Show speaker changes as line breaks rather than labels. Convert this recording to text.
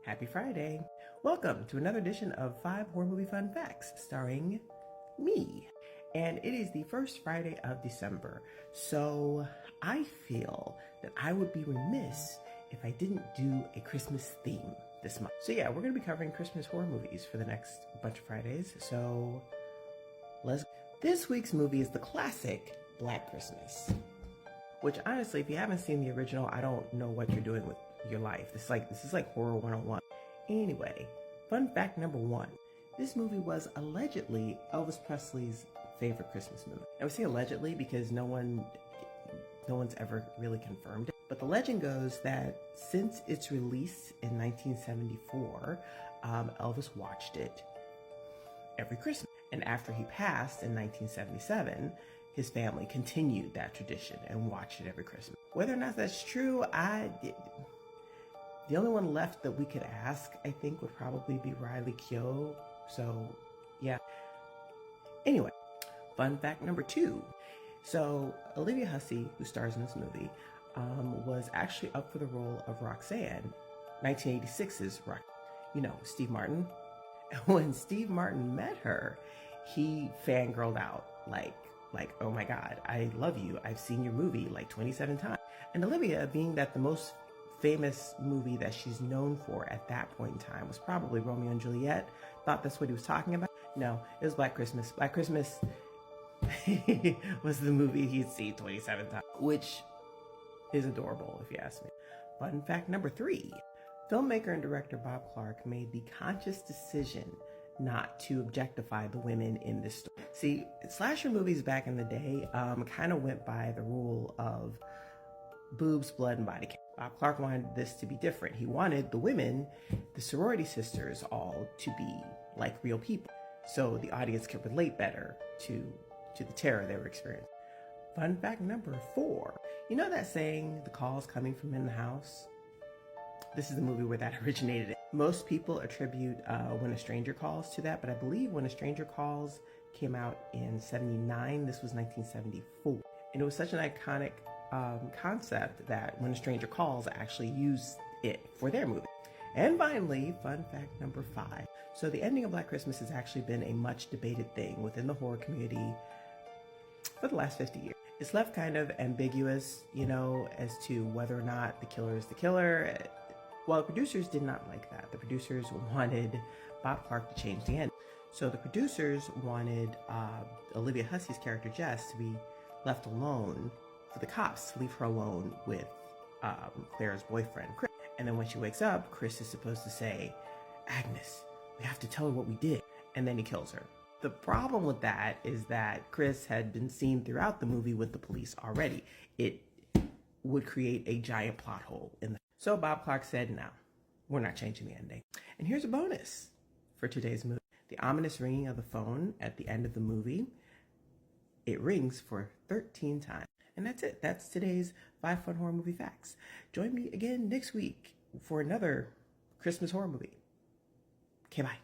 Happy Friday. Welcome to another edition of 5 Horror Movie Fun Facts starring me. And it is the first Friday of December, so I feel that I would be remiss if I didn't do a Christmas theme this month. So yeah, we're going to be covering Christmas horror movies for the next bunch of Fridays, so This week's movie is the classic Black Christmas, which honestly, if you haven't seen the original, I don't know what you're doing with your life. This is like horror 101. Anyway, fun fact number 1. This movie was allegedly Elvis Presley's favorite Christmas movie. I would say allegedly because no one's ever really confirmed it. But the legend goes that since its release in 1974, Elvis watched it every Christmas. And after he passed in 1977, his family continued that tradition and watched it every Christmas. Whether or not that's true, the only one left that we could ask, I think, would probably be Riley Keough. So, yeah. Anyway, fun fact number 2. So, Olivia Hussey, who stars in this movie, was actually up for the role of Roxanne, 1986's Roxanne. You know, Steve Martin. And when Steve Martin met her, he fangirled out like, oh my God, I love you. I've seen your movie like 27 times. And Olivia, being that the most famous movie that she's known for at that point in time was probably Romeo and Juliet, thought that's what he was talking about. No, it was Black Christmas. Black Christmas was the movie he'd seen 27 times, which is adorable if you ask me. Fun fact number 3. Filmmaker and director Bob Clark made the conscious decision not to objectify the women in this story. See, slasher movies back in the day kind of went by the rule of boobs, blood, and body count. Bob Clark wanted this to be different. He wanted the women, the sorority sisters, all to be like real people, so the audience could relate better to the terror they were experiencing. Fun fact number 4. You know that saying, the call's coming from in the house? This is the movie where that originated. Most people attribute When a Stranger Calls to that, but I believe When a Stranger Calls came out in 79. This was 1974. And it was such an iconic concept that When a Stranger Calls actually used it for their movie. And finally, fun fact number 5. So the ending of Black Christmas has actually been a much debated thing within the horror community for the last 50 years. It's left kind of ambiguous, you know, as to whether or not the killer is the killer. Well, the producers did not like that. The producers wanted Bob Clark to change the end. So the producers wanted Olivia Hussey's character Jess to be left alone, for the cops to leave her alone with Claire's boyfriend, Chris. And then when she wakes up, Chris is supposed to say, "Agnes, we have to tell her what we did." And then he kills her. The problem with that is that Chris had been seen throughout the movie with the police already. It would create a giant plot hole in the... So Bob Clark said, no, we're not changing the ending. And here's a bonus for today's movie. The ominous ringing of the phone at the end of the movie, it rings for 13 times. And that's it. That's today's 5 fun horror movie facts. Join me again next week for another Christmas horror movie. Okay, bye.